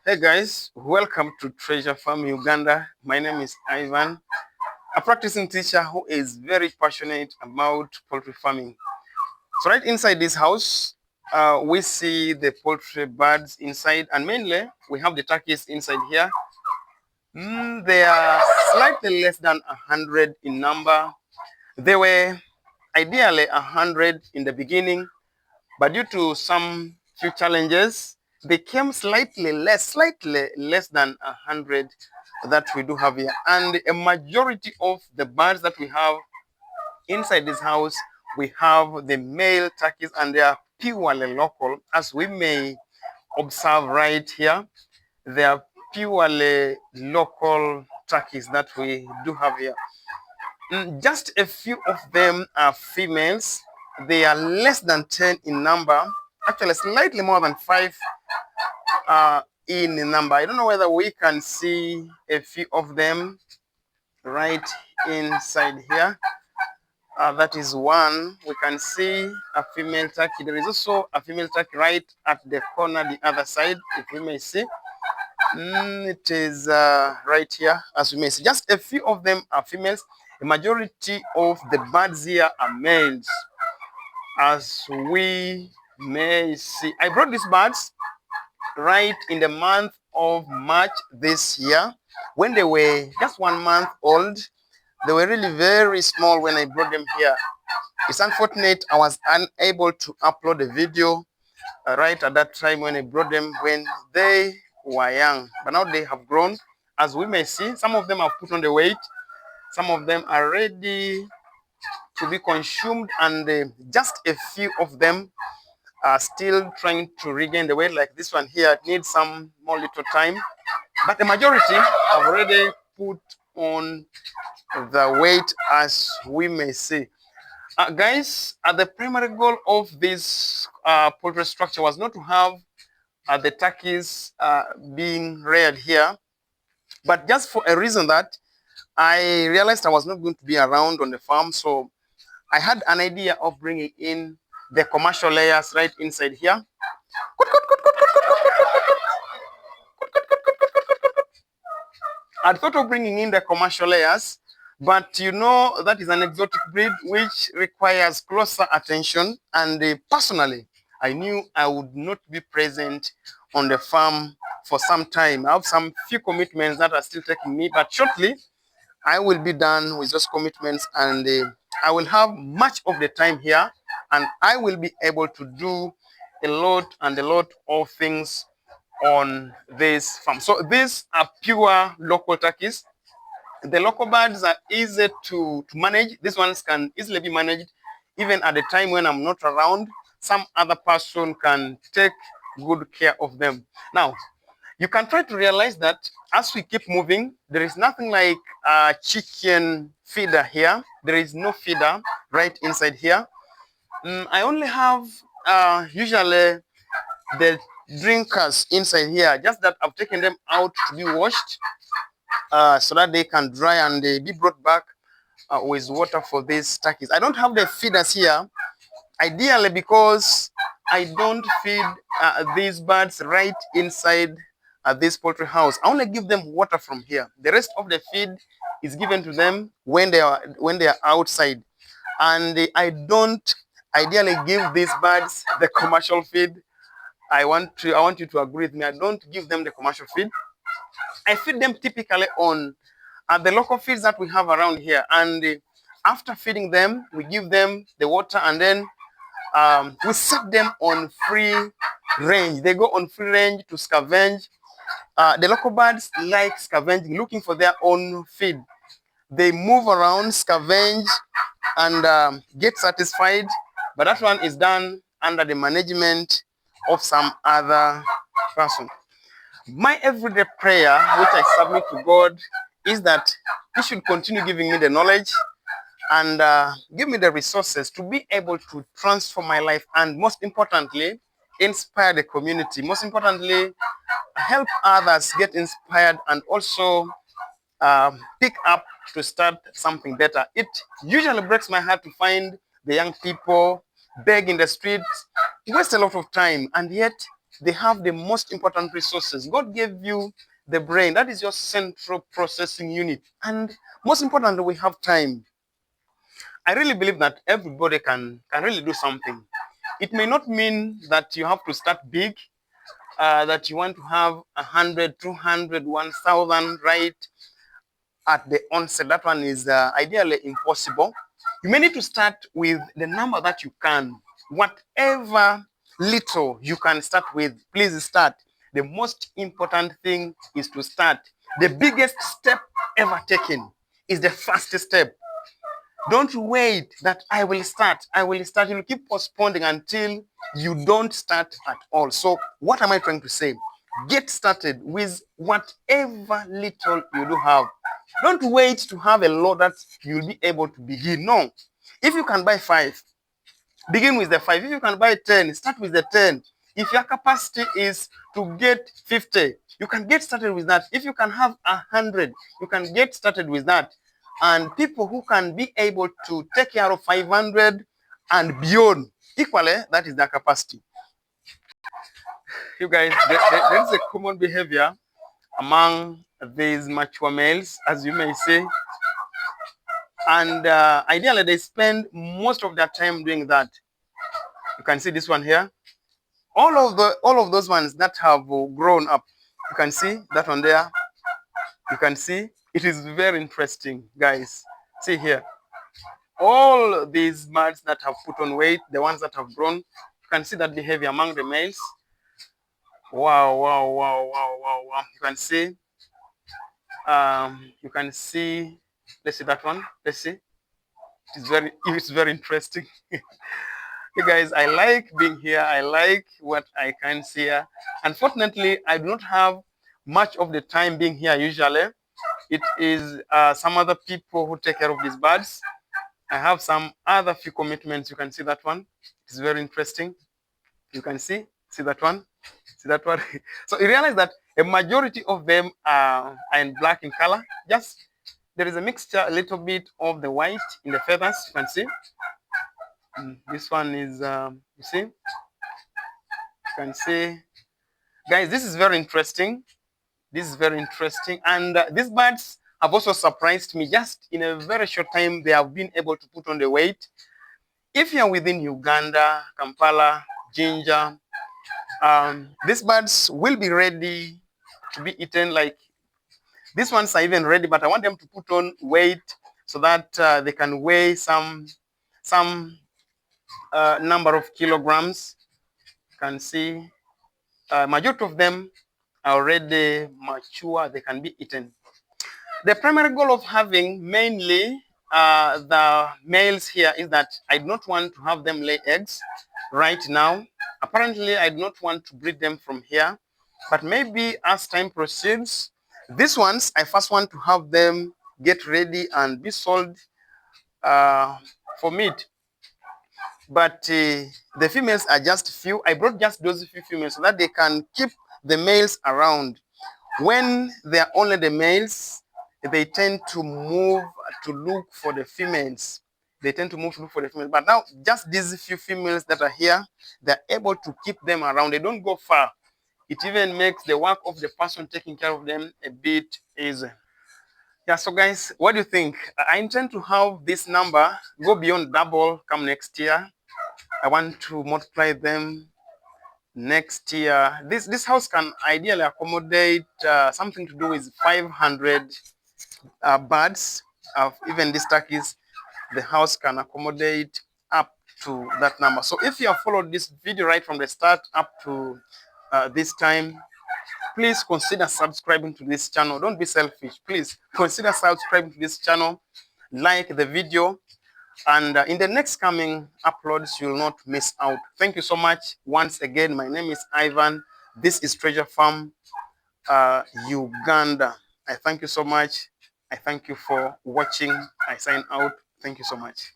Hey guys, welcome to Treasure Farm Uganda. My name is Ivan, a practicing teacher who is very passionate about poultry farming. So right inside this house, we see the poultry birds inside, and mainly we have the turkeys inside here. They are slightly less than 100 in number. They were ideally 100 in the beginning, but due to some few challenges, they came slightly less than 100 that we do have here. And a majority of the birds that we have inside this house, we have the male turkeys, and they are purely local, as we may observe right here. They are purely local turkeys that we do have here. Just a few of them are females. They are less than 10 in number, actually slightly more than 5 in number. I don't know whether we can see a few of them right inside here. That is one. We can see a female turkey. There is also a female turkey right at the corner, the other side, if we may see. It is right here, as we may see. Just a few of them are females. The majority of the birds here are males, as we may see. I brought these birds right in the month of March this year, when they were just 1 month old. They were really very small when I brought them here. It's unfortunate I was unable to upload the video right at that time when I brought them when they were young. But now they have grown. As we may see, some of them have put on the weight. Some of them are ready to be consumed, and just a few of them are still trying to regain the weight. Like this one here, it needs some more little time. But the majority have already put on the weight, as we may see. Guys, the primary goal of this poultry structure was not to have the turkeys being reared here, but just for a reason that I realized I was not going to be around on the farm. So I had an idea of bringing in the commercial layers right inside here. I thought of bringing in the commercial layers, but you know that is an exotic breed which requires closer attention. And personally, I knew I would not be present on the farm for some time. I have some few commitments that are still taking me, but shortly I will be done with those commitments, and I will have much of the time here, and I will be able to do a lot of things on this farm. So these are pure local turkeys. The local birds are easy to manage. These ones can easily be managed even at the time when I'm not around. Some other person can take good care of them. Now, you can try to realize that as we keep moving, there is nothing like a chicken feeder here. There is no feeder right inside here. I only have usually the drinkers inside here, just that I've taken them out to be washed so that they can dry and be brought back with water for these turkeys. I don't have the feeders here, ideally because I don't feed these birds right inside this poultry house. I only give them water from here. The rest of the feed is given to them when they are outside, and I don't ideally give these birds the commercial feed. I want you to agree with me. I don't give them the commercial feed. I feed them typically on the local feeds that we have around here, and after feeding them, we give them the water, and then we set them on free range. They go on free range to scavenge. The local birds like scavenging, looking for their own feed. They move around, scavenge, and get satisfied. But that one is done under the management of some other person. My everyday prayer, which I submit to God, is that He should continue giving me the knowledge and give me the resources to be able to transform my life, and most importantly, inspire the community. Most importantly, help others get inspired and also pick up to start something better. It usually breaks my heart to find the young people beg in the streets, waste a lot of time, and yet they have the most important resources. God gave you the brain. That is your central processing unit. And most importantly, we have time. I really believe that everybody can really do something. It may not mean that you have to start big, that you want to have 100, 200, 1,000 right at the onset. That one is ideally impossible. You may need to start with the number that you can. Whatever little you can start with, please start. The most important thing is to start. The biggest step ever taken is the first step. Don't wait that I will start. You'll keep postponing until you don't start at all. So what am I trying to say? Get started with whatever little you do have. Don't wait to have a lot that you'll be able to begin. No. If you can buy 5, begin with the 5. If you can buy 10, start with the 10. If your capacity is to get 50, you can get started with that. If you can have 100, you can get started with that. And people who can be able to take care of 500 and beyond, equally, that is their capacity. You guys, there is a common behavior among these mature males, as you may say. And ideally, they spend most of their time doing that. You can see this one here. All of those ones that have grown up, you can see that one there. You can see it is very interesting, guys. See here, all these birds that have put on weight, the ones that have grown, you can see that behavior among the males. Wow, wow, wow, wow, wow, wow. You can see, let's see that one. Let's see. It's very interesting. Hey guys, I like being here. I like what I can see here. Unfortunately, I do not have much of the time being here usually. It is some other people who take care of these birds. I have some other few commitments. You can see that one. It's very interesting. You can see that one. See that one. So you realize that a majority of them are in black in color. Just there is a mixture, a little bit of the white in the feathers. You can see. This one is, you see, you can see, guys, this is very interesting. This is very interesting. And these birds have also surprised me. Just in a very short time, they have been able to put on the weight. If you're within Uganda, Kampala, Jinja, these birds will be ready to be eaten. Like these ones are even ready, but I want them to put on weight so that they can weigh some number of kilograms. You can see majority of them are already mature. They can be eaten. The primary goal of having mainly the males here is that I do not want to have them lay eggs right now. Apparently, I do not want to breed them from here. But maybe as time proceeds, these ones, I first want to have them get ready and be sold for meat. But the females are just few. I brought just those few females so that they can keep the males around. When they are only the males, they tend to move to look for the females. But now, just these few females that are here, they're able to keep them around. They don't go far. It even makes the work of the person taking care of them a bit easier. Yeah, so guys, what do you think? I intend to have this number go beyond double come next year. I want to multiply them next year. This house can ideally accommodate something to do with 500 birds. Even these turkeys, the house can accommodate up to that number. So if you have followed this video right from the start up to this time, please consider subscribing to this channel. Don't be selfish. Please consider subscribing to this channel, like the video, and in the next coming uploads, you will not miss out. Thank you so much. Once again, my name is Ivan. This is Treasure Farm, Uganda. I thank you so much. I thank you for watching. I sign out. Thank you so much.